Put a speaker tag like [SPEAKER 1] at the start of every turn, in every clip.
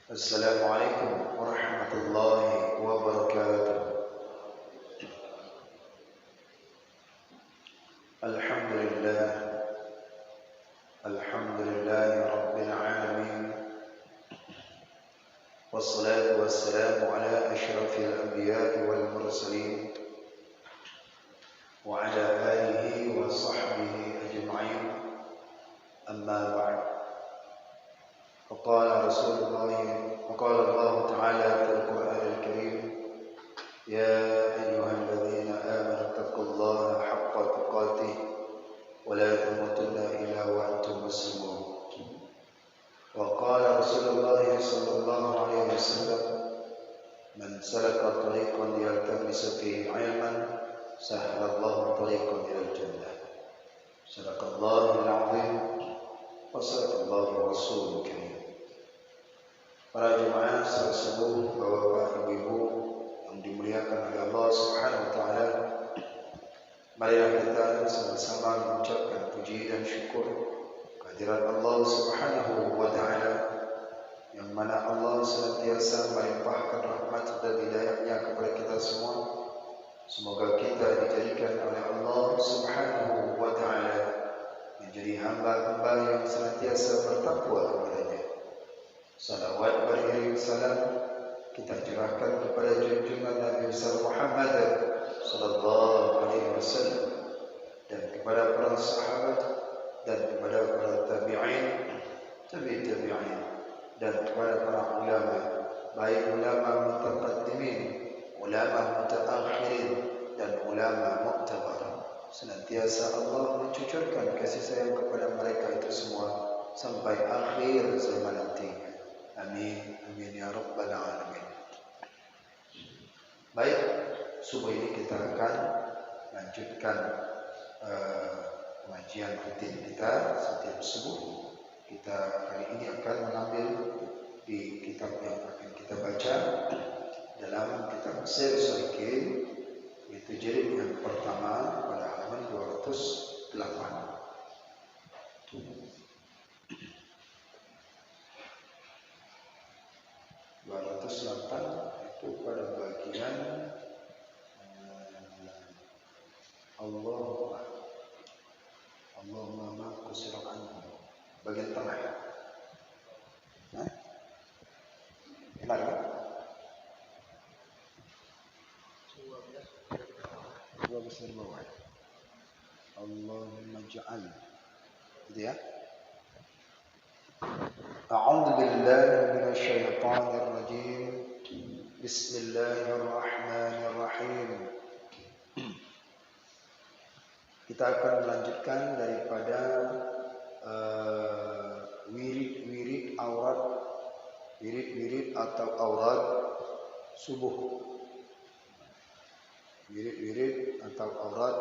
[SPEAKER 1] السلام عليكم ورحمة الله وبركاته. الحمد لله رب العالمين، والصلاة والسلام على أشرف الأنبياء والمرسلين وعلى آله وصحبه أجمعين. أما بعد، وقال الله تعالى في القرآن الكريم: يا أيها الذين آمنوا اتقوا الله حق تقاته ولا تموتن إلا وأنتم مسلمون. وقال رسول الله صلى الله عليه وسلم: من سلك طريقا يلتمس فيه علما سهل الله طريقا إلى الجنة. صدق الله العظيم وصدق الله رسوله الكريم. Para jemaah sekalian, bapak, ibu yang dimuliakan oleh Allah Subhanahu wa taala, marilah kita sama-sama mengucapkan puji dan syukur kehadirat Allah Subhanahu wa taala, yang mana Allah senantiasa melimpahkan rahmat dan hidayah-Nya kepada kita semua. Semoga kita dijadikan oleh Allah Subhanahu wa taala menjadi hamba-hamba yang senantiasa bertakwa kepada-Nya. Salawat beriring salam kita curahkan kepada junjungan Nabi besar Muhammad sallallahu alaihi wasallam, dan kepada para sahabat, dan kepada para tabi'in, dan kepada para ulama, baik ulama mutaqaddimin, ulama mutaakhirin, dan ulama mu'tabar. Senantiasa Allah mencucurkan kasih sayang kepada mereka itu semua sampai akhir zaman nanti. Amin, amin ya rabbal alamin. Baik, subuh ini kita akan lanjutkan pengajian rutin kita setiap subuh. Kita kali ini akan mengambil di kitab yang akan kita baca dalam kitab Sir Salikin, yaitu jilid yang pertama pada halaman 208. Itu pada bagian Allahumma kusirah anhu, bagian tengah. Benar kan? 12 bawah. Allahumma ja'al, gitu ya. A'udzu billahi minasyaitonir rajim. Bismillahirrahmanirrahim. Kita akan melanjutkan daripada wirid atau aurat subuh. Wirid atau aurat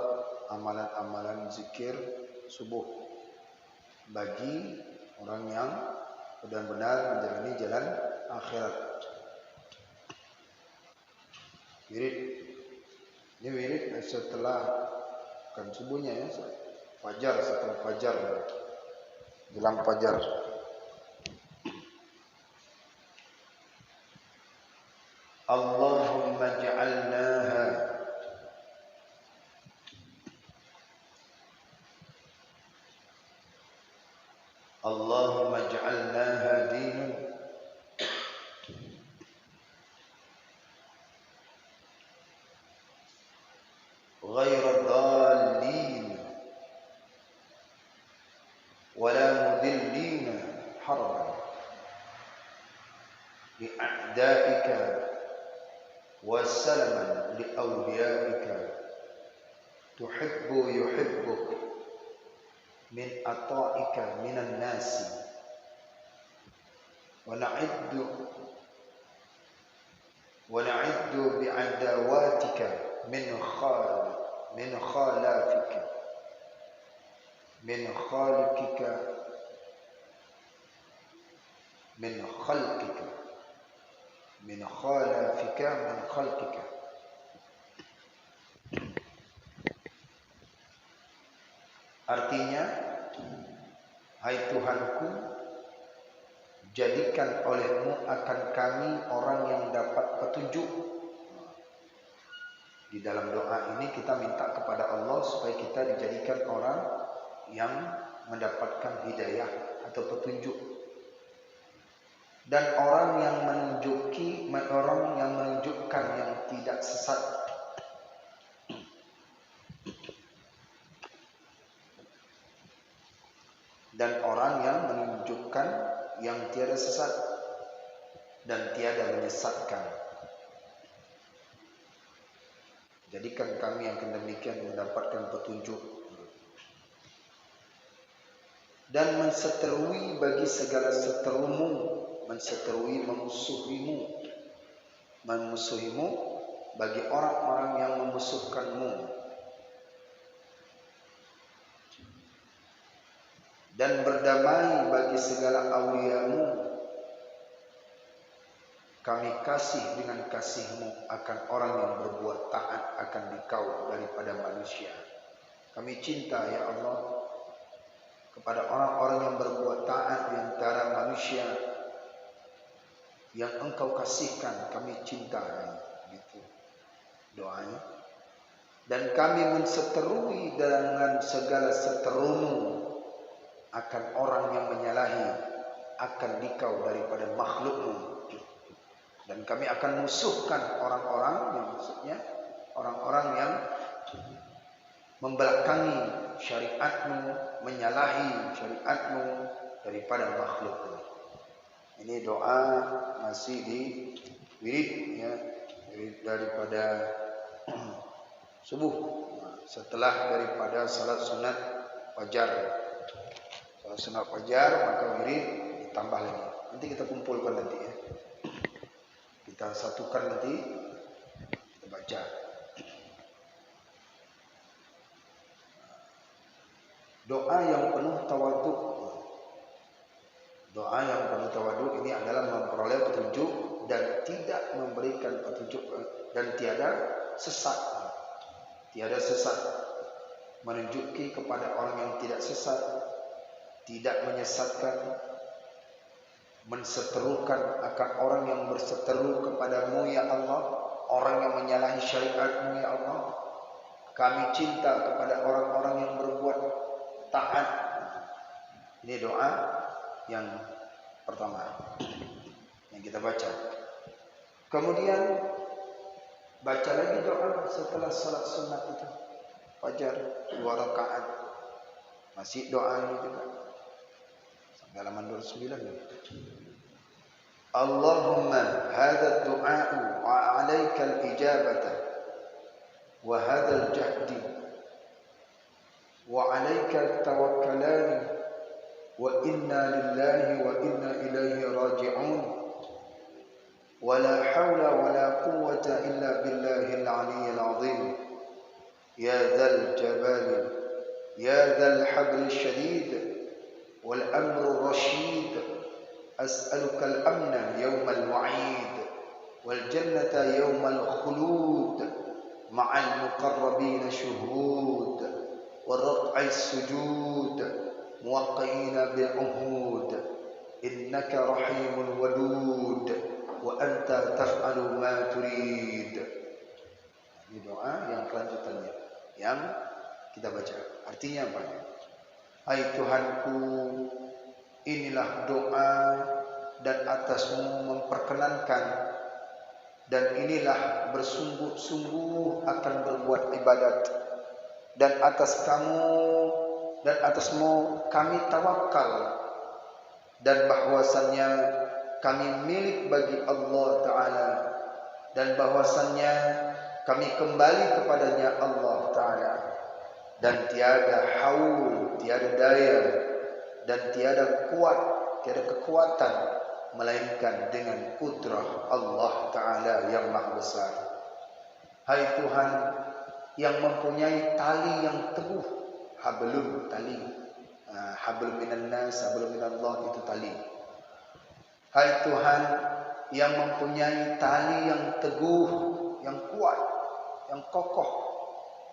[SPEAKER 1] amalan-amalan zikir subuh bagi orang yang benar-benar menjalani jalan akhirat. Wirid. Ini wirid setelah kan subuhnya ya, fajar, setelah fajar, jelang fajar. Allahumma ja'alnaha dinan غير ضالين ولا مضلين حربا لأعدائك وسلما لأوليائك يحبك من عطائك من الناس ونعد بعداواتك من خلقك. Artinya, hai Tuhanku, jadikan olehmu akan kami orang yang dapat petunjuk. Di dalam doa ini kita minta kepada Allah supaya kita dijadikan orang yang mendapatkan hidayah atau petunjuk, dan orang yang menunjukkan yang tidak sesat. Dan orang yang menunjukkan yang tiada sesat dan tiada menyesatkan. Jadikan kami yang demikian mendapatkan petunjuk. Dan menseterui bagi segala seterumu, menseterui memusuhimu bagi orang-orang yang memusuhkanmu, dan berdamai bagi segala auliamu. Kami kasih dengan kasihmu akan orang yang berbuat taat akan dikau daripada manusia. Kami cinta ya Allah kepada orang-orang yang berbuat taat di antara manusia yang engkau kasihkan. Kami cinta, gitu doanya. Dan kami menseterui dengan segala seterumu akan orang yang menyalahi akan dikau daripada makhlukmu. Dan kami akan musuhkan orang-orang yang maksudnya orang-orang yang membelakangi syariatmu, menyalahi syariatmu daripada makhlukmu. Ini doa masih di wirid, ya, wirid daripada subuh. Setelah daripada salat sunat fajar, salat sunat fajar maka wirid ditambah lagi. Nanti kita kumpulkan nanti, ya. Kita satukan nanti, kita baca. Doa yang penuh tawaduk. Doa yang penuh tawaduk ini adalah memperoleh petunjuk dan tidak memberikan petunjuk dan tiada sesat. Tiada sesat. Menunjuki kepada orang yang tidak sesat, tidak menyesatkan. Menseterukan akan orang yang berseteru kepadamu ya Allah, orang yang menyalahi syariatmu ya Allah. Kami cinta kepada orang-orang yang berbuat taat. Ini doa yang pertama yang kita baca. Kemudian baca lagi doa setelah salat sunat itu fajar 2 rakaat. Masih doa ini juga. Halaman 29. Allahumma hadha ad-du'a wa 'alaika al-ijabata wa hadha al-jahd wa 'alaika at-tawakkalan wa inna lillahi wa inna ilaihi raji'un wa la hawla wa la quwwata illa billahil 'aliyyil 'azim ya dzal jalali ya dzal hablil shadid والأمر الرشيد أسألك الأمن يوم الوعيد والجنة يوم الخلود مع المقربين شهود والركع السجود موقعين بالعهود إنك رحيم ودود وأنت تفعل ما تريد. Ini doa yang kelanjutannya yang kita baca. Artinya apa? Hai Tuhanku, inilah doa dan atasmu memperkenankan, dan inilah bersungguh-sungguh akan berbuat ibadat, dan atasmu kami tawakal, dan bahwasannya kami milik bagi Allah Ta'ala, dan bahwasannya kami kembali kepadanya Allah Ta'ala. Dan tiada haul, tiada daya, dan tiada kekuatan melainkan dengan kudrah Allah Ta'ala yang maha besar. Hai Tuhan yang mempunyai tali yang teguh, hablum, tali, hablum minan nas, hablum minallah, itu tali. Hai Tuhan yang mempunyai tali yang teguh, yang kuat, yang kokoh,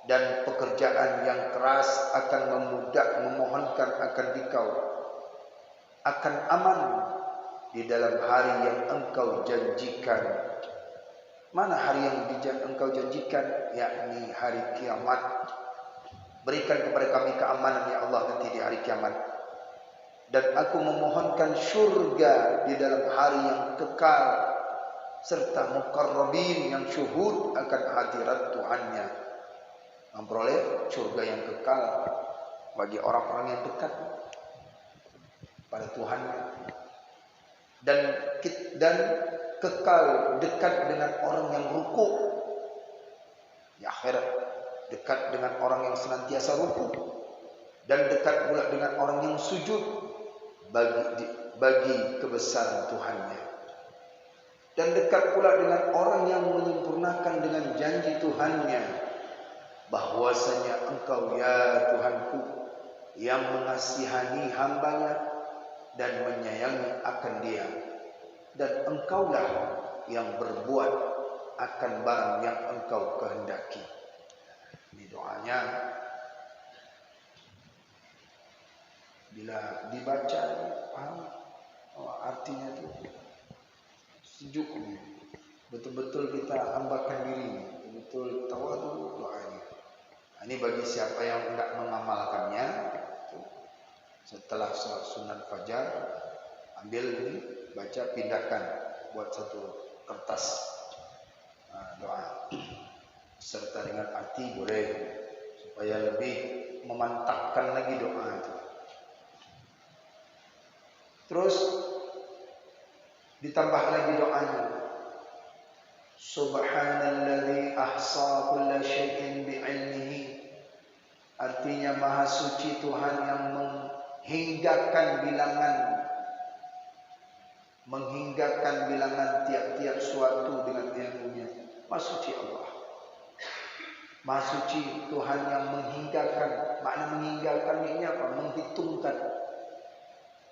[SPEAKER 1] dan pekerjaan yang keras akan memohonkan akan dikau, akan aman di dalam hari yang engkau janjikan. Mana hari yang engkau janjikan? Yakni hari kiamat. Berikan kepada kami keamanan ya Allah nanti di hari kiamat. Dan aku memohonkan syurga di dalam hari yang kekal, serta muqarrabin yang syuhud akan hadirat Tuhannya, memperoleh syurga yang kekal bagi orang-orang yang dekat pada Tuhannya, dan kekal dekat dengan orang yang rukuk di akhirat, dekat dengan orang yang senantiasa rukuk, dan dekat pula dengan orang yang sujud bagi kebesaran Tuhannya, dan dekat pula dengan orang yang menyempurnakan dengan janji Tuhannya bahwasanya engkau ya Tuhanku yang mengasihani hambanya dan menyayangi akan dia, dan engkaulah yang berbuat akan barang yang engkau kehendaki. Ini doanya. Bila dibaca, paham artinya itu sejuk. Betul-betul kita hambakan diri, betul tawadu doanya. Ini bagi siapa yang tidak mengamalkannya, setelah salat sunat fajar, ambil ini, baca, pindahkan, buat satu kertas doa serta dengan arti boleh, supaya lebih memantapkan lagi doa itu. Terus ditambah lagi doanya, Subhanalladzi ahsa kulla syai'in bi'ilmihi. Artinya maha suci Tuhan yang menghinggakan bilangan tiap-tiap suatu dengan ilmunya. Maha suci Allah. Maha suci Tuhan yang menghinggakan. Makna menghinggakan ini apa?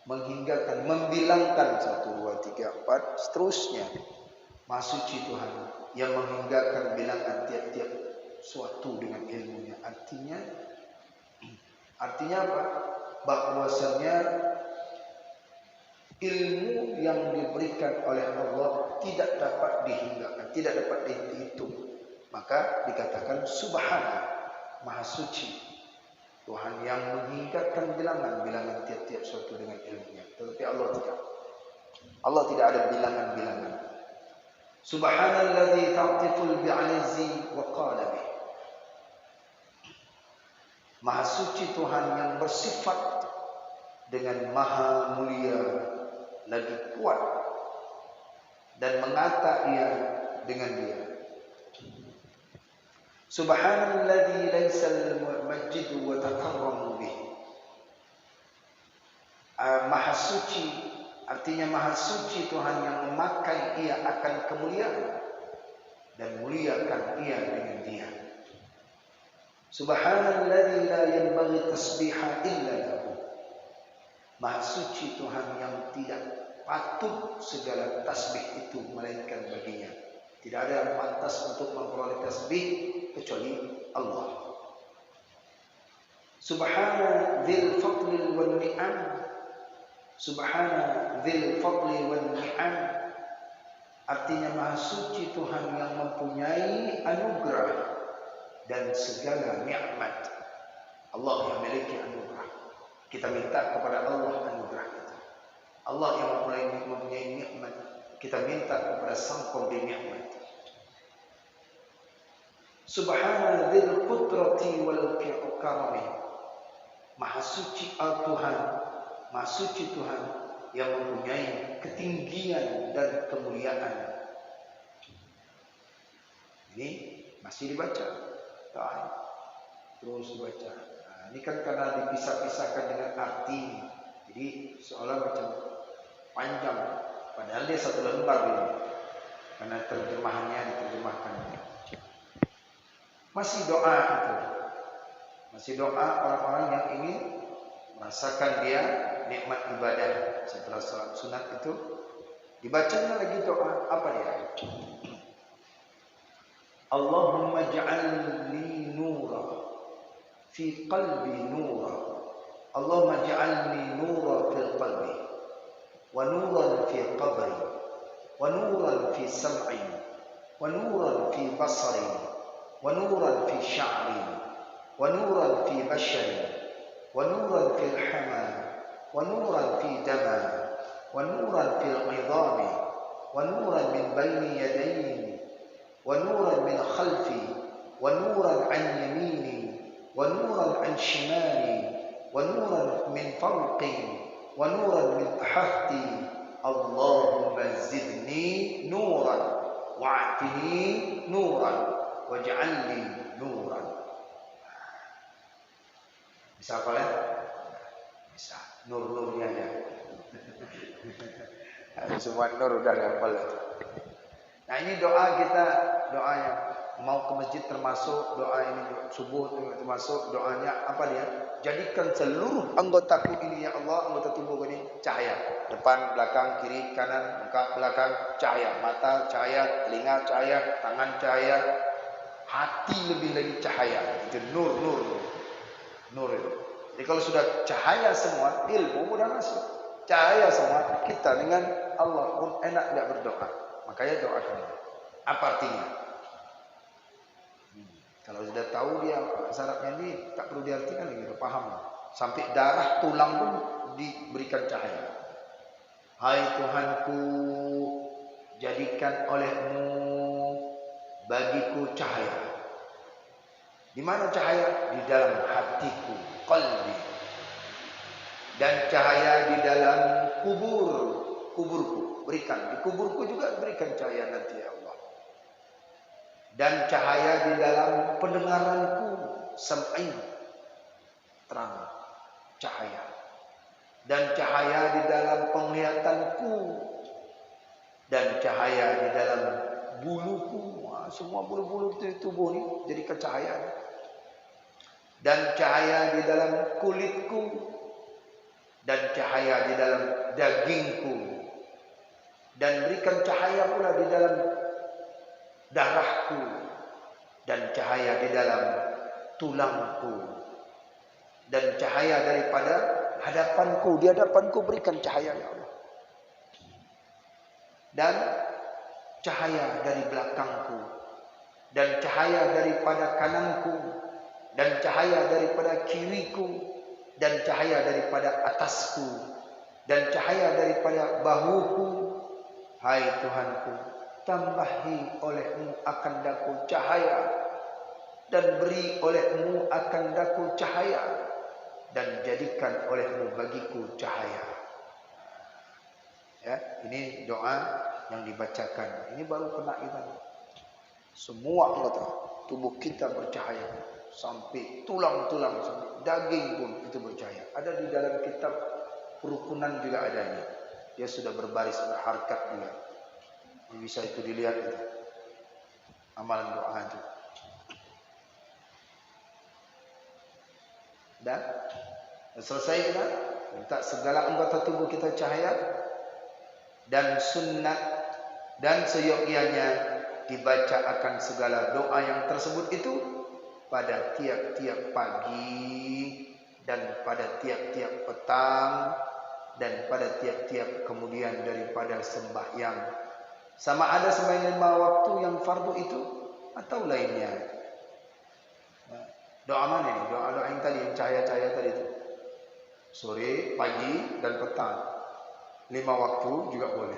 [SPEAKER 1] Menghinggakan, membilangkan 1, 2, 3, 4 seterusnya. Maha suci Tuhan yang menghinggakan bilangan tiap-tiap suatu dengan ilmunya. Artinya apa? Bahwasanya ilmu yang diberikan oleh Allah tidak dapat dihinggakan, tidak dapat dihitung. Maka dikatakan subhana, maha suci Tuhan yang menghinggakan bilangan tiap-tiap suatu dengan ilmunya. Tetapi Allah tidak ada bilangan-bilangan. Subhanalladzi ta'tiful bi'izzi wa qala bih. Maha suci Tuhan yang bersifat dengan maha mulia lagi kuat, dan mengata ia dengan dia. Subhanalladzi laysal majid wa takarramu bih. Maha suci artinya maha suci Tuhan yang memakai ia akan kemuliaan dan muliakan ia dengan dia. Subhanalladzi la yanbaghi tasbiha illa lahu. Maha suci Tuhan yang tidak patut segala tasbih itu melainkan baginya. Tidak ada yang pantas untuk memperoleh tasbih kecuali Allah. Subhana dzil fadli wan ni'am. Subhana dzil fadli wan ni'am. Artinya maha suci Tuhan yang mempunyai anugerah dan segala nikmat. Allah yang memiliki anugerah. Kita minta kepada Allah anugerah itu. Allah yang mempunyai nikmat. Kita minta kepada sang pemberi nikmat. Subhana dzil qudrati wal karami. Maha suci Tuhan, maha suci Tuhan yang mempunyai ketinggian dan kemuliaan. Ini masih dibaca. Terus dibaca. Ini kan karena dipisah-pisahkan dengan arti. Jadi seolah macam panjang. Padahal dia satu lembar ini. Karena terjemahannya diterjemahkan. Masih doa itu. Masih doa orang-orang yang ingin merasakan dia nikmat ibadah setelah salat sunat itu. Dibacanya lagi doa. Apa dia? Allahumma ja'alni nura fi qalbi nura. Allahumma ja'alni nura fil qalbi. wa nuran fi qabri, wa nuran fi sam'i, wa nuran fi basari, wa nuran fi sya'ri, wa nuran fi bashari, wa nuran fi hama, wa nuran fi dama, wa nuran fi idhami, wa nuran min bayni yadayni, wa nuran min khalfi, wa nuran an yamini, wa nuran an shimali, wa nuran min fawqi, wa nuran min tahti. Allahumma zidni nuran wa'tini nuran waj'alni nuran. Bisa apa ya? Bisa. Nur-nurnya ya. Semua nur udah hafal. Nah, ini doa kita, doa yang mau ke masjid termasuk doa ini subuh termasuk doanya apa dia? Jadikan seluruh anggotaku ini ya Allah, anggota tubuhku ini cahaya. Depan, belakang, kiri, kanan, muka, belakang cahaya, mata cahaya, telinga cahaya, tangan cahaya, hati lebih lagi cahaya. Itu nur itu. Jadi kalau sudah cahaya semua, ilmu mudah masuk. Cahaya semua, kita dengan Allah pun enak tidak berdoa. Makanya doakan ini. Apa artinya? Kalau sudah tahu dia syaratnya ini, tak perlu diartikan lagi, sudah paham. Sampai darah tulang pun diberikan cahaya. Hai Tuhanku, jadikan olehmu bagiku cahaya. Di mana cahaya? Di dalam hatiku, qalbi. Dan cahaya di dalam kuburku. Berikan, di kuburku juga berikan cahaya nanti ya Allah. Dan cahaya di dalam pendengaranku, sam'i, terang, cahaya. Dan cahaya di dalam penglihatanku, dan cahaya di dalam buluku. Wah, semua bulu-bulu tubuh ini jadi kecahayaan. Dan cahaya di dalam kulitku, dan cahaya di dalam dagingku, dan berikan cahaya pula di dalam darahku, dan cahaya di dalam tulangku, dan cahaya daripada hadapanku, di hadapanku berikan cahaya ya Allah, dan cahaya dari belakangku, dan cahaya daripada kananku, dan cahaya daripada kiriku, dan cahaya daripada atasku, dan cahaya daripada bahuku. Hai Tuhanku, tambahi olehmu akan daku cahaya, dan beri olehmu akan daku cahaya, dan jadikan olehmu bagiku cahaya. Ya, ini doa yang dibacakan. Ini baru kena kita. Semua anggota tubuh kita bercahaya, sampai tulang-tulang, sampai daging pun itu bercahaya. Ada di dalam kitab kerukunan juga ada ini. Dia sudah berbaris berharkat juga. Bisa itu dilihat itu. Amalan doa itu. Dan selesai kita minta segala anggota tubuh kita cahaya, dan sunnah dan seyogyanya dibaca akan segala doa yang tersebut itu pada tiap-tiap pagi, dan pada tiap-tiap petang, dan pada tiap-tiap kemudian daripada sembahyang. Sama ada sembahyang 5 waktu yang fardu itu atau lainnya. Doa mana ini? Doa yang tadi, yang cahaya-cahaya tadi itu. Sore, pagi, dan petang. 5 waktu juga boleh.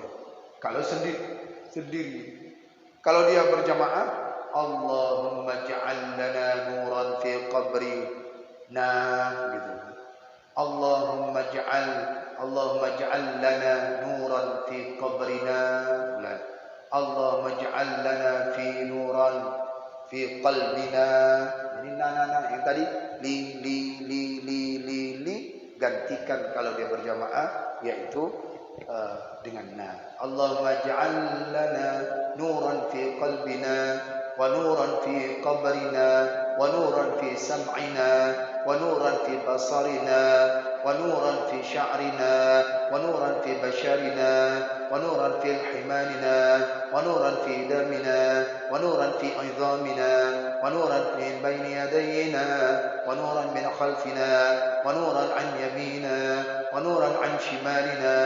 [SPEAKER 1] Kalau sendiri. Kalau dia berjamaah, Allahumma ja'al lana nuran fi qabri. Nah, gitu. Allahumma ja'al lana nuran fi qabrina. Allahumma ja'al lana fi nuran fi qalbina. Ini yang tadi li gantikan kalau dia berjamaah, yaitu dengan na. Allahumma ja'al lana nuran fi qalbina, wa nuran fi qabrina, wa nuran fi sam'ina, wa nuran fi basarina, wa nuran fi sya'rina, wa nuran fi basharina, wa nuran fi himanina, wa nuran fi damina, wa nuran fi idhamina, wa nuran min bayni yadayna, wa nuran min khalfina, wa nuran an yamina, wa ونورا عن شمالنا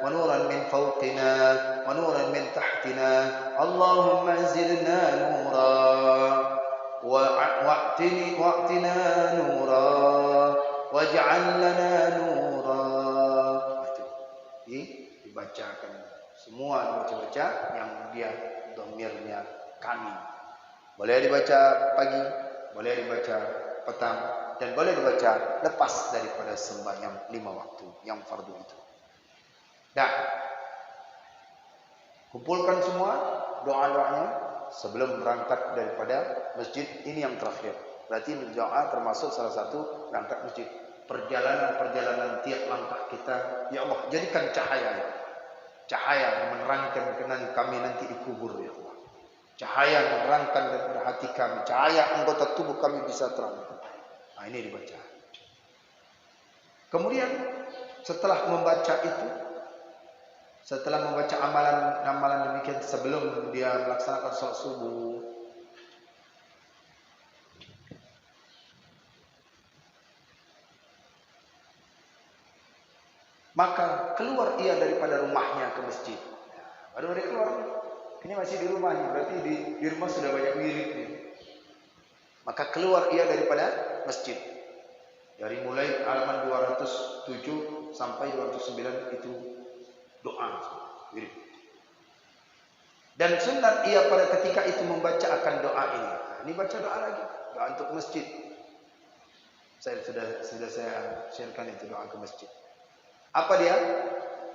[SPEAKER 1] ونورا من فوقنا ونورا من تحتنا اللهم زدنا نورا واعطنا نورا واجعل لنا نورا. Dibacakan semua, dibaca-baca yang dia domirnya kami. Boleh dibaca pagi, boleh dibaca petang, dan boleh dibaca lepas daripada sembahyang 5 waktu yang fardu itu. Nah, kumpulkan semua doa-doanya sebelum berangkat daripada masjid. Ini yang terakhir. Berarti doa termasuk salah satu berangkat masjid. Perjalanan-perjalanan tiap langkah kita, ya Allah, jadikan cahaya, ya Allah. Cahaya yang menerangkan kenan kami nanti di kubur, ya Allah. Cahaya yang menerangkan daripada hati kami, cahaya anggota tubuh kami bisa terang. Nah, ini dibaca. Kemudian setelah membaca itu, setelah membaca amalan demikian sebelum dia melaksanakan salat subuh, maka keluar ia daripada rumahnya ke masjid. Nah, baru dia keluar. Ini masih di rumahnya, berarti di rumah sudah banyak wirid nih. Maka keluar ia daripada masjid. Dari mulai halaman 207 sampai 209 itu doa, wirid. Dan sunat ia pada ketika itu membaca akan doa ini. Nah, ini baca doa lagi, doa untuk masjid. Saya sudah saya sharekan itu doa ke masjid. Apa dia?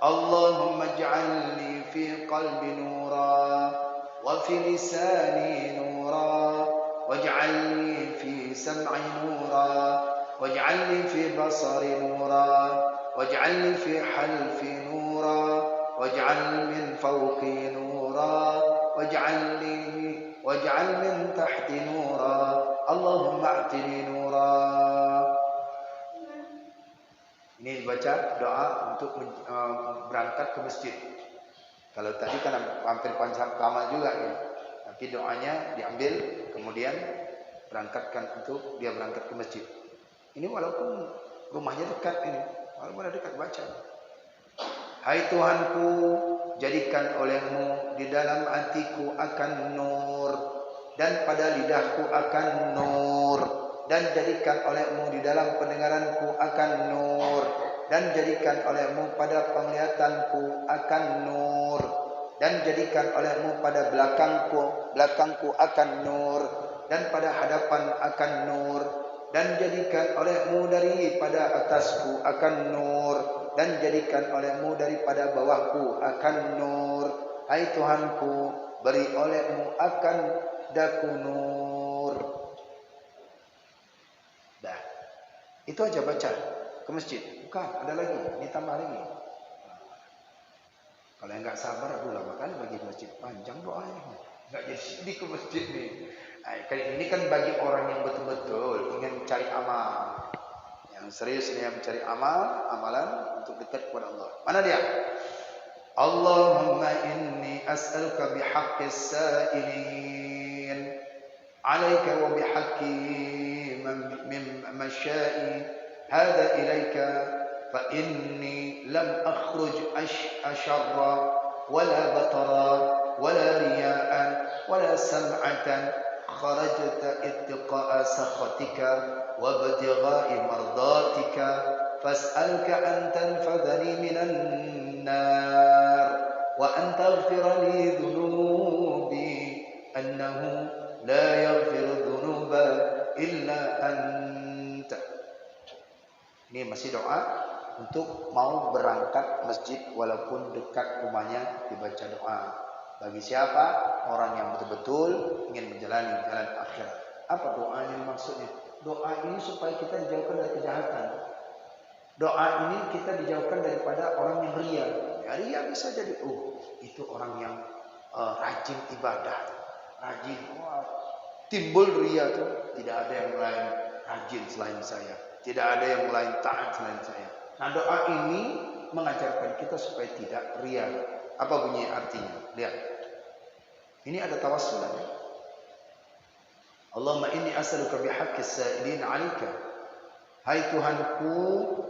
[SPEAKER 1] Allahumma ij'alni fi qalbi nura wa fi lisani nura waj'alni fi sam'i nura waj'alni fi basari nura waj'alni fi halfi nura waj'al min fawqi nura waj'al min tahti nura Allahumma a'tini nura. Ini dibaca doa untuk berangkat ke masjid. Kalau tadi kan hampir panjang lama juga ya. Tapi doanya diambil kemudian berangkatkan untuk dia berangkat ke masjid. Ini walaupun rumahnya dekat ini, walaupun dekat baca. Hai Tuhanku, jadikan olehmu di dalam hatiku akan nur dan pada lidahku akan nur. Dan jadikan olehmu di dalam pendengaranku akan nur. Dan jadikan olehmu pada penglihatanku akan nur. Dan jadikan olehmu pada belakangku akan nur. Dan pada hadapan akan nur. Dan jadikan olehmu daripada atasku akan nur. Dan jadikan olehmu daripada bawahku akan nur. Hai Tuhanku, beri olehmu akan daku nur. Dah. Itu aja baca ke masjid. Bukan, ada lagi. Ini tambah lagi. Kalau yang enggak sabar, aduh lama kali bagi masjid. Panjang doanya. Enggak jadi ke masjid nih. Nah, kali ini kan bagi orang yang betul-betul ingin mencari amal. Yang serius nih yang mencari amalan untuk dekat kepada Allah. Mana dia? Allahumma inni as'aluka bihaqqis sa'ilin 'alaika wa bihaqqi من مشائي هذا إليك فإني لم أخرج أشر ولا بطرا ولا رياء ولا سمعة خرجت اتقاء سخطك وابتغاء مرضاتك فاسألك أن تنفذني من النار وأن تغفر لي ذنوبي أنه لا يغفر الذنوب illa anta. Ini masih doa untuk mau berangkat masjid walaupun dekat rumahnya, dibaca doa. Bagi siapa? Orang yang betul-betul ingin menjalani jalan akhirat. Apa doa ini maksudnya? Doa ini supaya kita dijauhkan dari kejahatan. Doa ini kita dijauhkan daripada orang yang ria. Ya, ria bisa jadi, itu orang yang rajin ibadah, rajin. Timbul ria itu, tidak ada yang lain rajin selain saya, tidak ada yang lain taat selain saya. Nah, doa ini mengajarkan kita supaya tidak ria. Apa bunyi artinya? Lihat, ini ada tawassulan. Allahumma inni as'aluka bihaqqis sa'ilin 'alaika. Hai Tuhanku,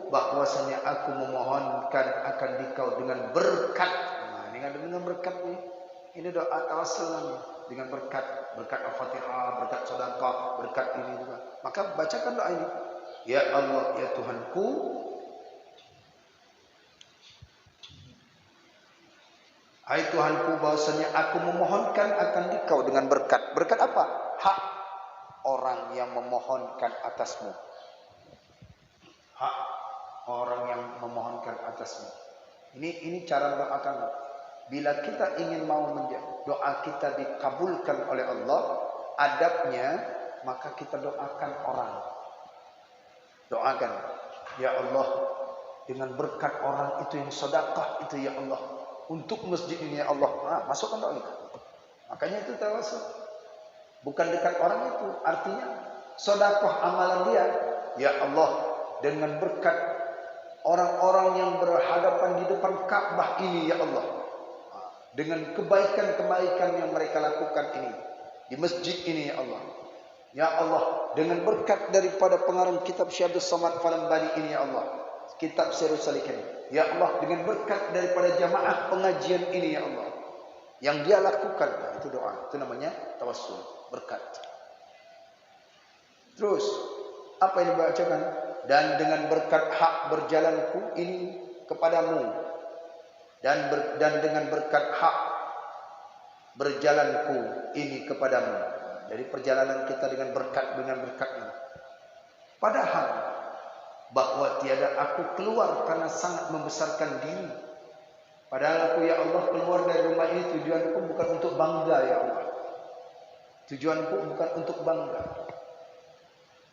[SPEAKER 1] bahwasanya aku memohonkan akan Dikau dengan berkat. Nah, dengan berkat nih. Ini doa tawassul namanya. Dengan berkat Al-Fatihah, berkat sedekah, berkat ini juga. Maka bacakan doa ini. Ya Allah, ya Tuhanku, hai Tuhanku, bahwasanya aku memohonkan akan Dikau dengan berkat. Berkat apa? Hak orang yang memohonkan atasmu. Hak orang yang memohonkan atasmu. Ini cara mendoakan. Bila kita ingin mau doa kita dikabulkan oleh Allah, adabnya maka kita doakan orang. Doakan, ya Allah, dengan berkat orang itu yang sedekah itu ya Allah, untuk masjid ini ya Allah. Nah, masukkan doa itu. Makanya itu tawassul. Bukan dekat orang itu, artinya sedekah amalan dia. Ya Allah, dengan berkat orang-orang yang berhadapan di depan Ka'bah ini ya Allah, dengan kebaikan-kebaikan yang mereka lakukan ini di masjid ini ya Allah. Ya Allah, dengan berkat daripada pengarang kitab Syabdus Samad Falambani ini ya Allah, kitab Sirrus Salikin. Ya Allah, dengan berkat daripada jamaah pengajian ini ya Allah, yang dia lakukan, nah, itu doa. Itu namanya tawassul, berkat. Terus apa yang dibacakan? Dan dengan berkat hak berjalanku ini kepadamu, dan dengan berkat hak berjalanku ini kepadamu. Jadi perjalanan kita dengan berkat ini. Padahal bahwa tiada aku keluar karena sangat membesarkan diri. Padahal aku ya Allah keluar dari rumah ini tujuanku bukan untuk bangga ya Allah. Tujuanku bukan untuk bangga.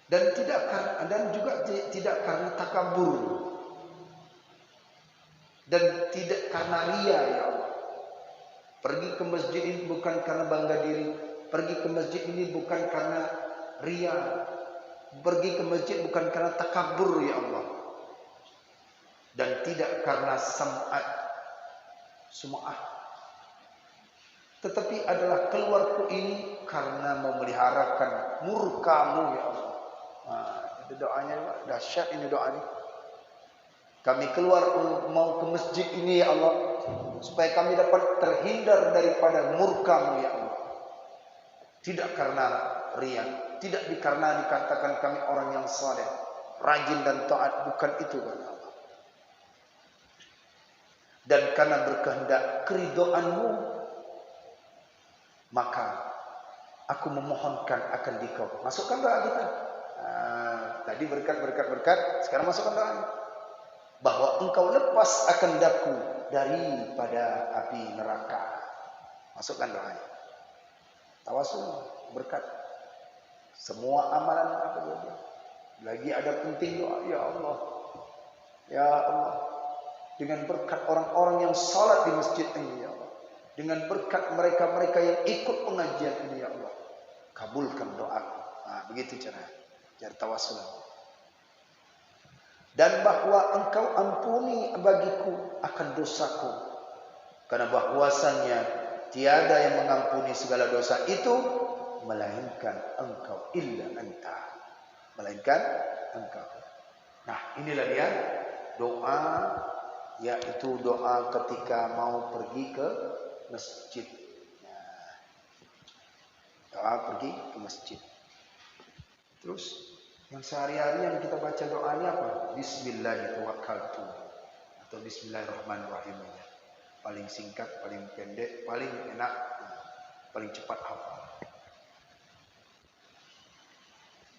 [SPEAKER 1] Dan juga tidak karena takabur. Dan tidak karena ria ya Allah. Pergi ke masjid ini bukan karena bangga diri. Pergi ke masjid ini bukan karena ria. Pergi ke masjid bukan karena takabur ya Allah. Dan tidak karena sum'ah. Tetapi adalah keluarku ini karena memeliharakan murka-Mu ya Allah. Nah, itu doanya dahsyat ini doa ini. Kami keluar mau ke masjid ini ya Allah, supaya kami dapat terhindar daripada murka-Mu ya Allah. Tidak karena ria, tidak karena dikatakan kami orang yang saleh, rajin dan taat, bukan itu kan Allah. Dan karena berkehendak keridhaan-Mu, maka aku memohonkan akan Dikau. Masukkan doa kita. Tadi berkat, sekarang masukkan doa. Bahwa Engkau lepas akan daku daripada api neraka. Masukkan doanya. Tawassul, berkat. Semua amalan apa saja. Lagi ada penting doa, ya Allah. Ya Allah. Dengan berkat orang-orang yang salat di masjid ini ya Allah. Dengan berkat mereka-mereka yang ikut pengajian ini ya Allah. Kabulkan doaku. Nah, begitu cara tawassul. Dan bahwa Engkau ampuni bagiku akan dosaku. Karena bahwasannya tiada yang mengampuni segala dosa itu melainkan Engkau, illa anta. Melainkan Engkau. Nah, inilah dia doa, yaitu doa ketika mau pergi ke masjid. Doa pergi ke masjid. Terus yang sehari-hari yang kita baca doanya apa? Bismillahirrahmanirrahim atau Bismillahirrahmanirrahim. Paling singkat, paling pendek, paling enak, paling cepat hafal.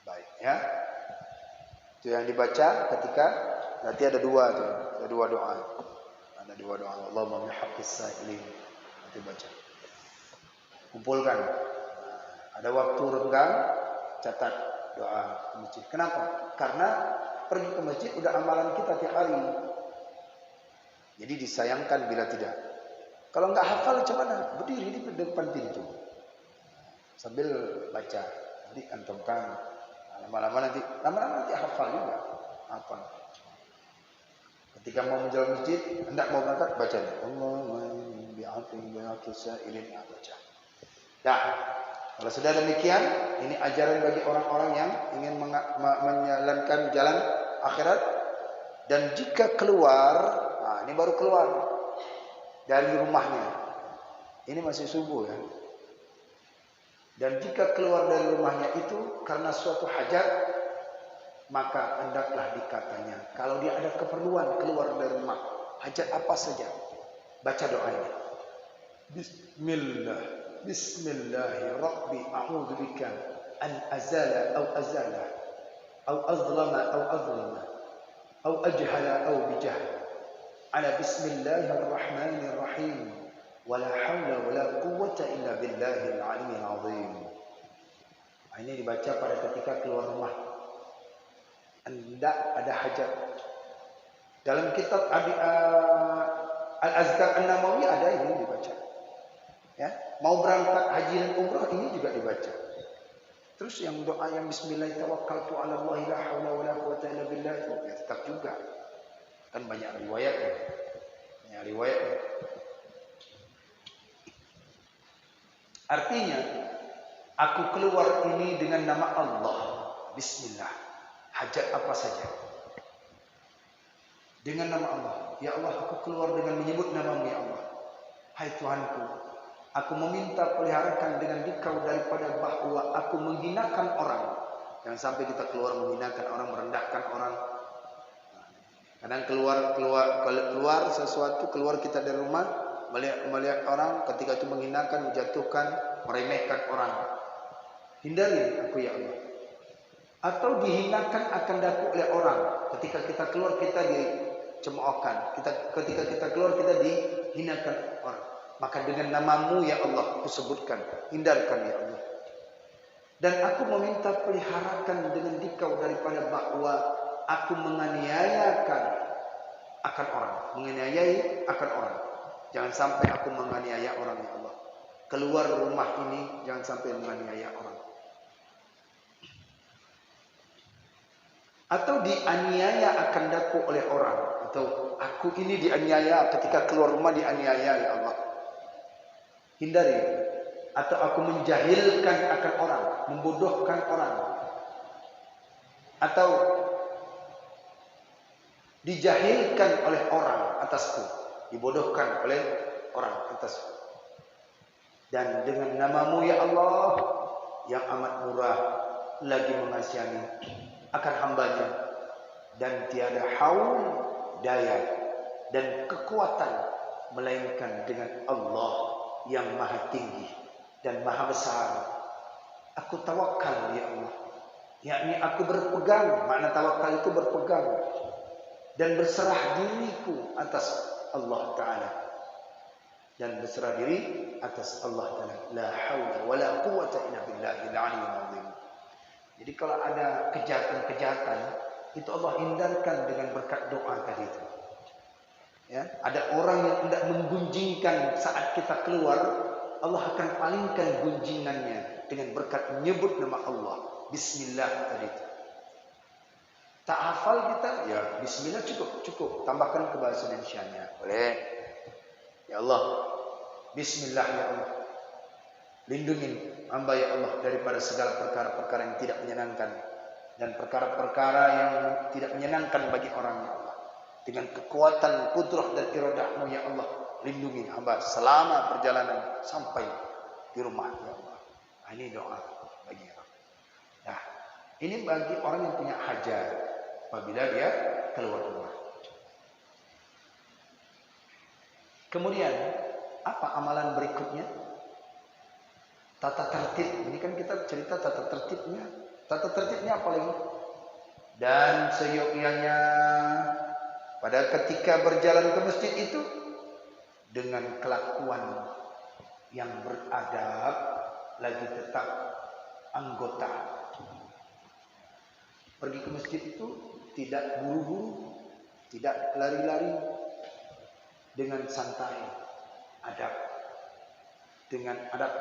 [SPEAKER 1] Baik ya. Itu yang dibaca ketika nanti ada dua tuh, ada dua doa. Ada dua doa. Allahumma bihaqqis sa'ilin. Nanti baca. Kumpulkan. Ada waktu renggang, catat doa ke masjid. Kenapa? Karena pergi ke masjid udah amalan kita tiap hari. Jadi disayangkan bila tidak. Kalau nggak hafal macam mana? Berdiri di depan pintu sambil baca. Nanti kantongkan. Lama-lama nanti hafal juga. Hafal. Ketika mau menjalan masjid, hendak mau berangkat baca. Allahumma bi'afihi wa sa'ilin baca. Dah. Kalau sudah demikian, ini ajaran bagi orang-orang yang ingin menjalankan jalan akhirat. Dan jika keluar, nah ini baru keluar dari rumahnya. Ini masih subuh ya. Dan jika keluar dari rumahnya itu karena suatu hajat, maka hendaklah dikatanya. Kalau dia ada keperluan keluar dari rumah, hajat apa saja, baca doa ini. Bismillah, Bismillahi Rabbi a'udhu bika an azala au azala au azlama au azlama au ajhala au bijahl ala bismillahirrahmanirrahim wala hawla wala quwwata illa billahil aliyyil azim. Ini dibaca pada ketika keluar rumah. Hendak ada hajat. Dalam kitab Al-Azkar An-Nawawi ada ini dibaca. Ya, mau berangkat haji dan umrah ini juga dibaca. Terus yang doa yang bismillah tawakkaltu 'ala Allah la haula wala quwwata illa billah itu ya tetap juga. Kan banyak riwayatnya. Banyak riwayatnya. Artinya aku keluar ini dengan nama Allah. Bismillah. Hajat apa saja. Dengan nama Allah. Ya Allah, aku keluar dengan menyebut namamu ya Allah. Hai Tuhanku, aku meminta peliharakan dengan Dikau daripada bahwa aku menghinakan orang. Jangan sampai kita keluar menghinakan orang, merendahkan orang. Kadang keluar sesuatu, keluar kita dari rumah, melihat orang, ketika itu menghinakan, menjatuhkan, meremehkan orang. Hindari aku ya Allah. Atau dihinakan akan daku oleh orang. Ketika kita keluar kita dicemoohkan. Ketika kita keluar kita dihinakan orang. Maka dengan namamu ya Allah aku sebutkan. Hindarkan ya Allah. Dan aku meminta peliharakan dengan Dikau daripada bahwa aku menganiayakan akan orang. Menganiayai akan orang. Jangan sampai aku menganiaya orang ya Allah. Keluar rumah ini jangan sampai menganiaya orang. Atau dianiaya akan daku oleh orang. Atau aku ini dianiaya ketika keluar rumah dianiaya ya Allah. Hindari. Atau aku menjahilkan akan orang. Membodohkan orang. Atau dijahilkan oleh orang atasku. Dibodohkan oleh orang atasku. Dan dengan namamu ya Allah yang amat murah lagi mengasihani akan hambanya. Dan tiada haul, daya dan kekuatan melainkan dengan Allah yang maha tinggi dan maha besar. Aku tawakal ya Allah. Yakni aku berpegang. Makna tawakal itu berpegang. Dan berserah diriku atas Allah Ta'ala. Dan berserah diri atas Allah Ta'ala. La hawla wa la quwwata illa billahil aliyyil azim. Jadi kalau ada kejahatan-kejahatan, itu Allah hindarkan dengan berkat doa tadi itu. Ya, ada orang yang hendak menggunjingkan saat kita keluar, Allah akan palingkan gunjingannya dengan berkat menyebut nama Allah. Bismillah tadi itu. Tak hafal kita, ya Bismillah cukup. Tambahkan ke bahasa Indonesianya. Boleh. Ya Allah, Bismillah ya Allah. Lindungi hamba ya Allah daripada segala perkara-perkara yang tidak menyenangkan dan perkara-perkara yang tidak menyenangkan bagi orang ya Allah. Dengan kekuatan kudrah dan iradahmu ya Allah, lindungi hamba selama perjalanan sampai di rumah ya Allah. Ini doa bagi orang. Nah, ini bagi orang yang punya hajat apabila dia keluar rumah. Kemudian apa amalan berikutnya? Tata tertib. Ini kan kita cerita tata tertibnya. Tata tertibnya apa lagi? Dan seyogyanya pada ketika berjalan ke masjid itu dengan kelakuan yang beradab, lagi tetap anggota. Pergi ke masjid itu tidak buru-buru, tidak lari-lari, dengan santai, adab, dengan adab.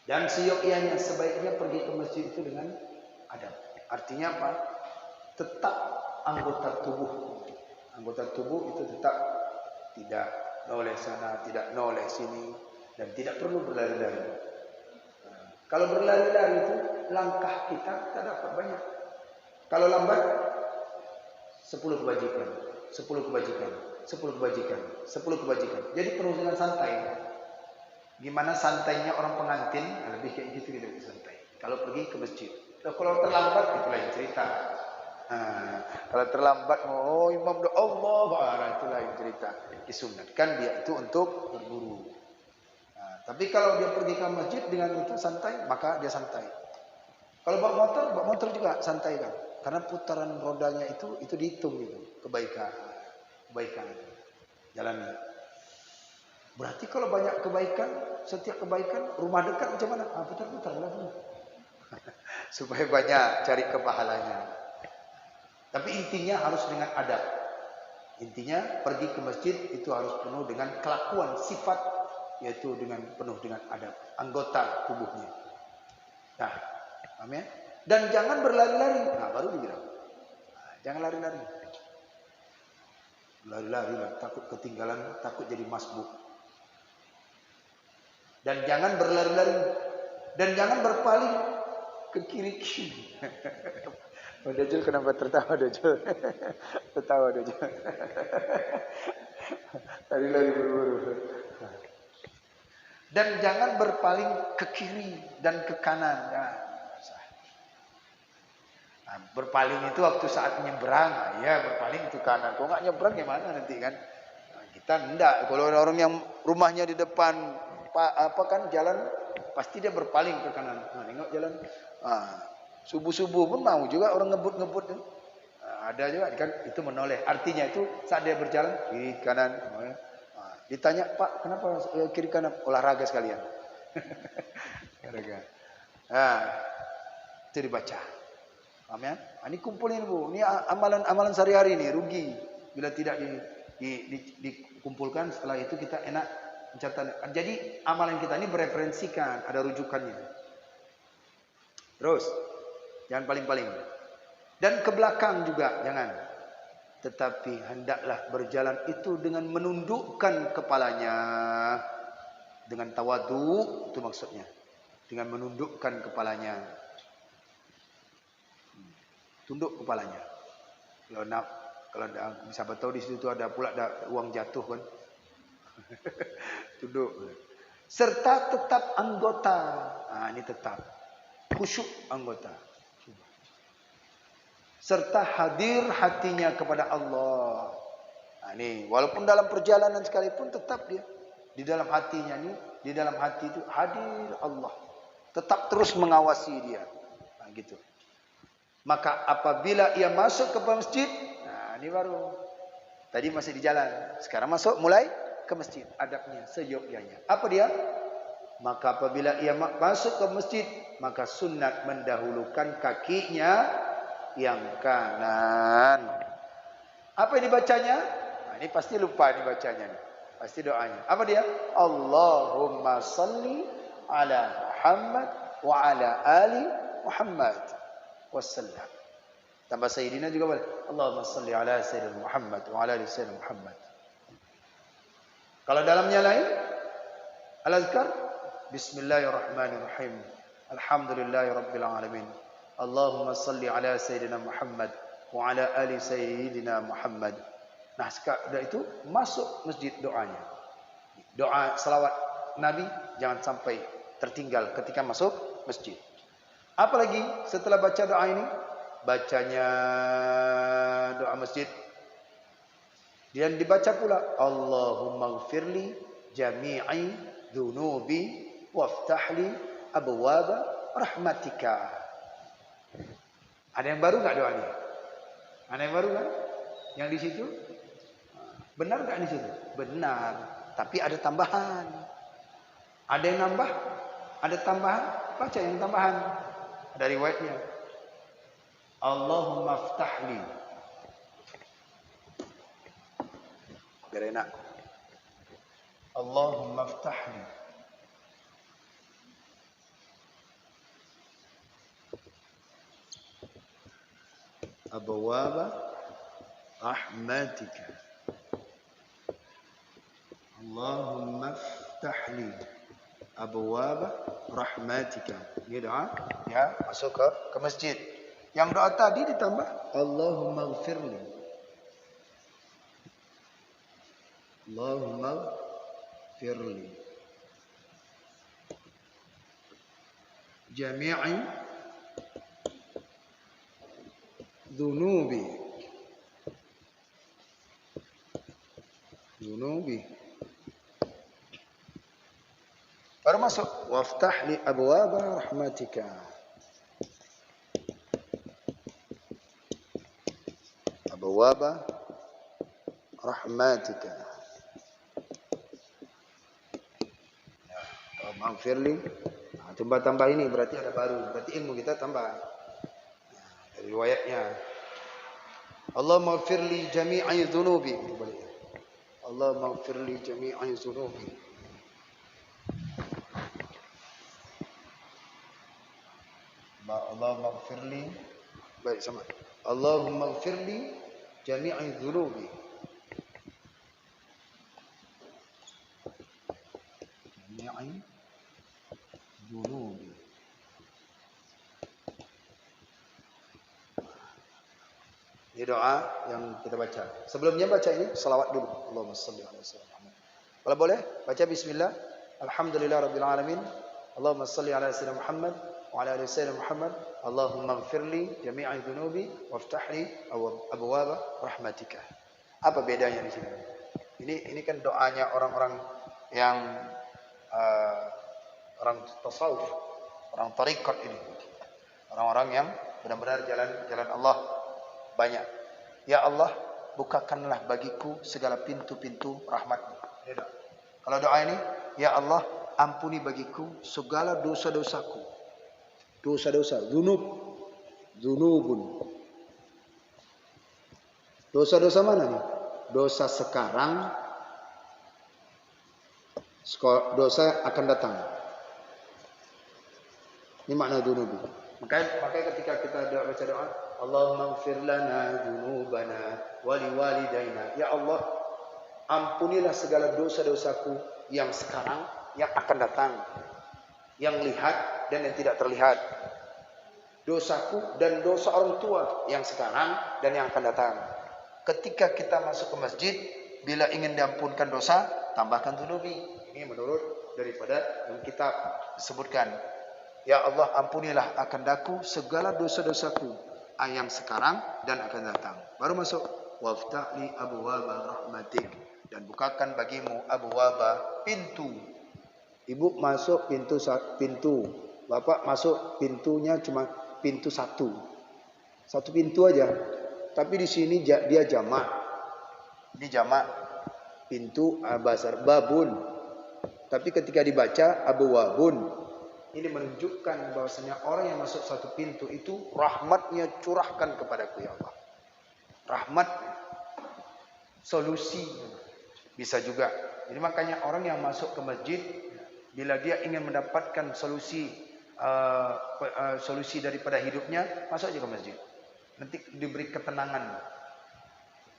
[SPEAKER 1] Dan seyogyanya sebaiknya pergi ke masjid itu dengan adab. Artinya apa? Tetap anggota tubuh. Anggota tubuh itu tetap tidak noleh sana, tidak noleh sini, dan tidak perlu berlari-lari. Kalau berlari-lari itu langkah kita dapat banyak. Kalau lambat 10 kebajikan, 10 kebajikan, 10 kebajikan, 10 kebajikan. Jadi penuh dengan santai. Gimana santainya orang pengantin? Lebih kayak gitu gitu santai. Kalau pergi ke masjid. Kalau terlambat itu lain cerita. Kalau terlambat, oh imam doa Allah, itu lain cerita. Disunatkan dia itu untuk berburu. Tapi kalau dia pergi ke masjid dengan itu santai, maka dia santai. Kalau bawa motor juga santai kan. Karena putaran rodanya itu dihitung gitu, kebaikan jalannya. Berarti kalau banyak kebaikan, setiap kebaikan, rumah dekat macam mana? Putar-putar lah. Supaya banyak cari kepahalanya. Tapi intinya harus dengan adab. Intinya pergi ke masjid itu harus penuh dengan kelakuan sifat, yaitu penuh dengan adab anggota tubuhnya. Nah, paham ya? Dan jangan berlari-lari. Baru dibilang. Jangan lari-lari. Lari-lari takut ketinggalan, takut jadi masbuk. Dan jangan berlari-lari. Dan jangan berpaling ke kiri-kiri. Dajjal kenapa tertawa Dajjal? Tertawa Dajjal. Lari-lari buru-buru. Dan jangan berpaling ke kiri dan ke kanan. Berpaling itu waktu saat nyebrang, ya berpaling itu kanan. Kalau nggak nyebrang gimana nanti kan? Kita enggak. Kalau orang yang rumahnya di depan jalan, pasti dia berpaling ke kanan. Nengok jalan. Subuh-subuh pun mau juga orang ngebut-ngebut. Ada juga kan, itu menoleh. Artinya itu saat dia berjalan kiri kanan. Ditanya, Pak, kenapa kiri kanan? Olahraga sekalian. Olahraga. Itu dibaca. Paham ya? Ini kumpulin Bu. Ini amalan sehari-hari nih, rugi bila tidak dikumpulkan. Setelah itu kita enak mencatat. Jadi amalan kita ini bereferensikan, ada rujukannya. Terus, jangan paling-paling. Dan ke belakang juga jangan. Tetapi hendaklah berjalan itu dengan menundukkan kepalanya, dengan tawadu, itu maksudnya. Dengan menundukkan kepalanya. Tunduk kepalanya. Kalau bisa tahu di situ ada pula uang jatuh kan. Tunduk. Serta tetap anggota. Ini tetap khusyuk anggota. Serta hadir hatinya kepada Allah. Ini walaupun dalam perjalanan sekalipun tetap dia di dalam hatinya di dalam hati itu hadir Allah. Tetap terus mengawasi dia. Gitu. Maka apabila ia masuk ke masjid, ini baru. Tadi masih di jalan, sekarang masuk mulai ke masjid. Adabnya seyogyanya. Apa dia? Maka apabila ia masuk ke masjid, maka sunat mendahulukan kakinya yang kanan. Apa yang dibacanya? Ini pasti lupa dibacanya. Pasti doanya. Apa dia? Allahumma salli ala Muhammad wa ala ali Muhammad. Wassalam. Tambah Sayyidina juga boleh. Allahumma salli ala Sayyidina Muhammad wa ala ali Sayyidina Muhammad. Kalau dalamnya lain, al-azkar Bismillahirrahmanirrahim. Alhamdulillahi rabbil alamin. Allahumma salli ala Sayyidina Muhammad wa ala ali Sayyidina Muhammad. Nah, setelah itu masuk masjid doanya. Doa salawat Nabi jangan sampai tertinggal ketika masuk masjid. Apalagi setelah baca doa ini, bacanya doa masjid. Dan dibaca pula Allahumma ghfirli jami'i dhunubi waftahli abwaba rahmatika. Ada yang baru enggak doa ini? Ada yang baru kan? Yang di situ? Benar enggak di situ? Benar, tapi ada tambahan. Ada yang nambah? Ada tambahan? Baca yang tambahan. Dari riwayatnya Allahumma ftahli, biar enak. Allahumma ftahli abwaba rahmatika. Allahumma ftahli abwaab rahmatika. Ini doa ya masuk ke masjid. Yang doa tadi ditambah Allahumma ighfirli. Allahumma ighfirli jami'i dhunubi. Baru masuk waftah li abwaab rahmatika. Abwaab rahmatika. Ya, maghfirli. Nah, tambah ini berarti ada baru. Berarti ilmu kita tambah. Nah, dari riwayatnya. Allahumma ighfirli jami'i dhunubi. Allahumma ighfirli jami'i dhunubi. Allahumma ighfirli. Baik sama. Allahumma ighfirli jami'i dhunubi. Jami'i dhunubi. Ini doa yang kita baca. Sebelumnya baca ini selawat dulu. Allahumma shalli ala sayyidina Muhammad. Kalau boleh baca bismillah. Alhamdulillahirabbil alamin. Allahumma shalli ala sayyidina Muhammad wa ala ali sayyidina Muhammad. Allahumma ighfirli jami'i dhunubi waftah li abwaab rahmatika. Apa bedanya di sini? Ini kan doanya orang-orang yang orang tasawuf, orang tarikat ini. Orang-orang yang benar-benar jalan Allah banyak. Ya Allah, bukakanlah bagiku segala pintu-pintu rahmat-Mu. Kalau doa ini, ya Allah, ampuni bagiku segala dosa-dosaku. Dosa-dosa, dzunubun. Dosa-dosa mana nih? Dosa sekarang, dosa akan datang. Ini makna dzunubun. Makanya ketika kita baca doa, Allahumma ighfir lana dzunubana wa liwalidayna. Ya Allah, ampunilah segala dosa-dosaku yang sekarang, yang akan datang, yang lihat dan yang tidak terlihat. Dosaku dan dosa orang tua yang sekarang dan yang akan datang. Ketika kita masuk ke masjid, bila ingin diampunkan dosa, tambahkan dzunubi. Ini menurut daripada yang kita sebutkan. Ya Allah, ampunilah akan daku segala dosa-dosaku yang sekarang dan akan datang. Baru masuk waftah li abwaab rahmatik, dan bukakan bagimu abwaab pintu. Ibu masuk pintu. Bapak masuk pintunya cuma pintu satu pintu aja. Tapi di sini dia jamak. Ini jamak pintu basar babun. Tapi ketika dibaca abwabun, ini menunjukkan bahwasanya orang yang masuk satu pintu itu rahmatnya curahkan kepadaku ya Allah. Rahmat solusi bisa juga. Jadi makanya orang yang masuk ke masjid, bila dia ingin mendapatkan solusi daripada hidupnya, masuk aja ke masjid. Nanti diberi ketenangan.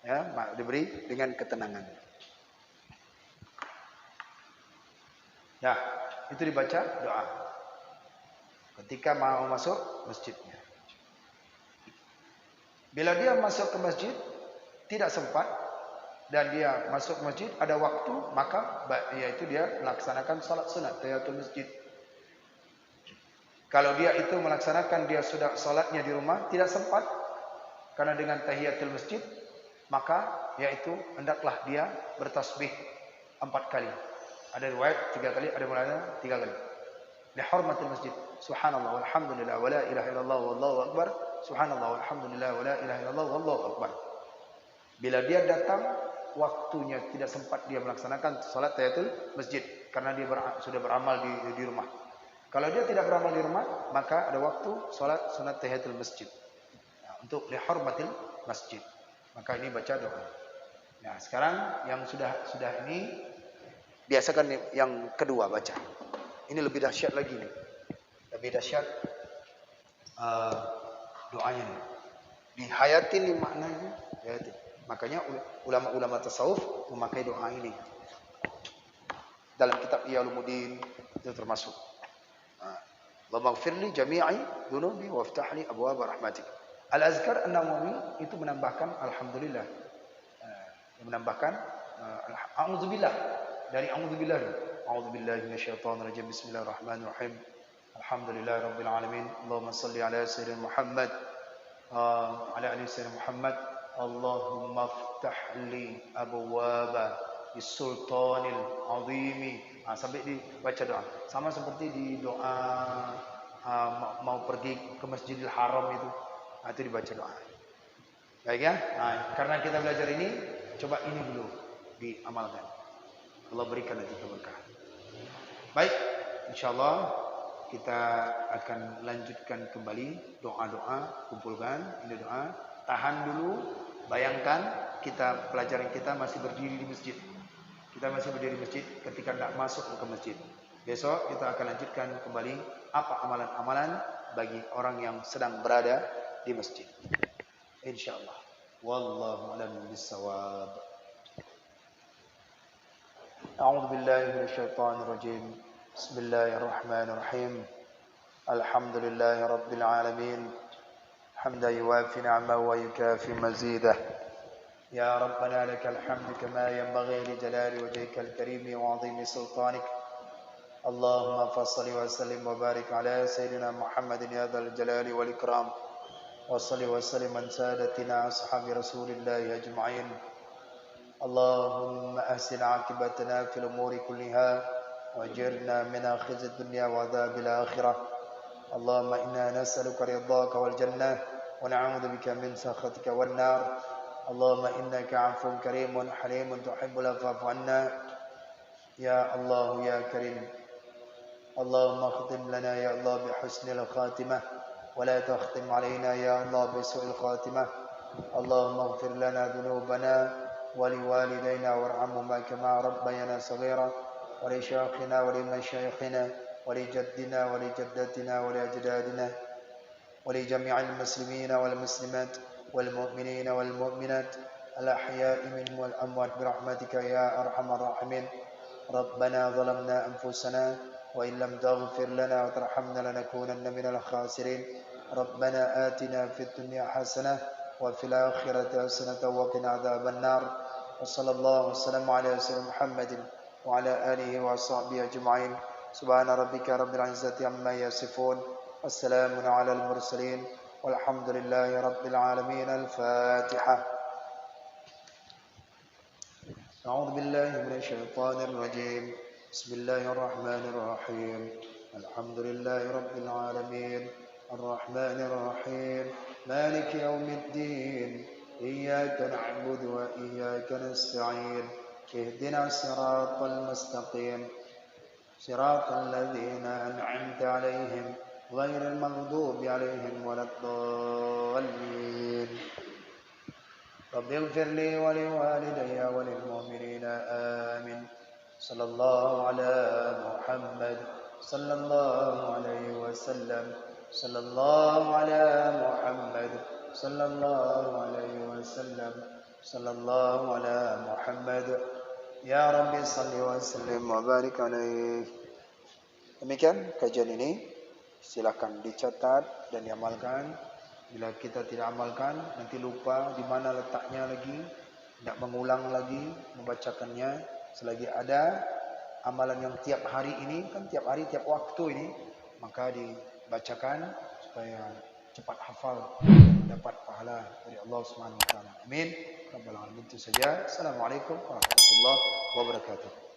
[SPEAKER 1] Ya, diberi dengan ketenangan. Ya, itu dibaca doa ketika mau masuk masjidnya. Bila dia masuk ke masjid tidak sempat dan dia masuk masjid ada waktu, maka yaitu dia melaksanakan salat sunat tahiyatul masjid. Kalau dia itu melaksanakan, dia sudah salatnya di rumah tidak sempat karena dengan tahiyatul masjid, maka yaitu hendaklah dia bertasbih 4 kali. Ada riwayat 3 kali, ada mulanya 3 kali. Li hurmatil masjid. Subhanallah walhamdulillah wa la ilaha illallah wallahu akbar. Subhanallah walhamdulillah wa la ilaha illallah wallahu akbar. Bila dia datang waktunya tidak sempat dia melaksanakan salat tahiyatul masjid karena dia sudah beramal di rumah. Kalau dia tidak beramal di rumah, maka ada waktu salat sunat tahiyatul masjid. Nah, untuk li hurmatil masjid. Maka ini baca doa. Nah, sekarang yang sudah ini biasakan yang kedua baca. Ini lebih dahsyat lagi nih. Lebih dahsyat doanya nih. Dihayatin nih maknanya. Hayatin. Makanya ulama-ulama tasawuf memakai doa ini. Dalam kitab Iyaulumuddin, Itu termasuk. Allahumma ighfirli jami'i dhunubi waftahli abwaaba rahmatik. Al-azkar an-nawawi itu menambahkan alhamdulillah. Menambahkan a'udzubillah dari a'udzubillah. A'udzubillahi minasyaitonir rajim. Bismillahirrahmanirrahim. Alhamdulillahirabbil alamin. Allahumma shalli ala sayyidina Muhammad ala ali sayyidina Muhammad. Allahumma iftah li abwaaba bis-sultanil azimi. Sampai dibaca doa. Sama seperti di doa mau pergi ke Masjidil Haram itu. Itu dibaca doa. Baik ya. Karena kita belajar ini, coba ini dulu diamalkan. Allah berikan nanti keberkahan. Baik, insyaallah kita akan lanjutkan kembali doa-doa, kumpulkan ini doa. Tahan dulu, bayangkan kita pelajaran kita masih berdiri di masjid. Kita masih berdiri di masjid ketika tidak masuk ke masjid. Besok kita akan lanjutkan kembali apa amalan-amalan bagi orang yang sedang berada di masjid. Insyaallah. Wallahu a'lam bissawab. A'udzu billahi minasyaitonir rajim. Bismillahirrahmanirrahim. Alhamdulillahi rabbil alamin. Hamdan yuwafi ni'amahu wa yukafi mazidah. يا ربنا لك الحمد كما ينبغي لجلال وجهك الكريم وعظيم سلطانك اللهم فصل وسلم وبارك على سيدنا محمد يا ذا الجلال والإكرام وصل وسلم عن سادتنا أصحاب رسول الله أجمعين اللهم أحسن عاقبتنا في الأمور كلها وأجرنا من خزي الدنيا وعذاب الآخرة اللهم إنا نسألك رضاك والجنة ونعوذ بك من سخطك والنار اللهم إنك عفو كريم حليم تحب العفو عنا يا الله يا كريم اللهم اختم لنا يا الله بحسن الخاتمة ولا تختم علينا يا الله بسوء الخاتمة اللهم اغفر لنا ذنوبنا ولوالدينا وارحمهما كما ربيانا صغيرا ولشيخنا ولمشايخنا ولجدنا ولجدتنا ولأجدادنا ولجميع المسلمين والمسلمات والمؤمنين والمؤمنات الأحياء منهم والأموات برحمتك يا أرحم الراحمين ربنا ظلمنا أنفسنا وإن لم تغفر لنا وترحمنا لنكونن من الخاسرين ربنا آتنا في الدنيا حسنة وفي الآخرة حسنة وقنا عذاب النار وصلى الله وسلم على سيدنا محمد وعلى آله وصحبه أجمعين سبحان ربك رب العزة عما يصفون والسلام على المرسلين والحمد لله رب العالمين الفاتحة أعوذ بالله من الشيطان الرجيم بسم الله الرحمن الرحيم الحمد لله رب العالمين الرحمن الرحيم مالك يوم الدين إياك نعبد وإياك نستعين اهدنا الصراط المستقيم صراط الذين أنعمت عليهم غير المغضوب عليهم ولا الضالين رب اغفر لي ولوالدي وللمؤمنين آمين صلى الله على محمد صلى الله عليه وسلم صلى الله على محمد صلى الله عليه وسلم صلى الله على محمد يا رب صل وسلم وبارك عليه. Demikian kajian ini. Silakan dicatat dan diamalkan. Bila kita tidak amalkan, nanti lupa di mana letaknya lagi, tidak mengulang lagi membacakannya. Selagi ada amalan yang tiap hari ini, kan tiap hari, tiap waktu ini, maka dibacakan supaya cepat hafal, dapat pahala dari Allah Subhanahu wa taala. Amin. Rabbal alamin. Itu saja. Assalamualaikum warahmatullahi wabarakatuh.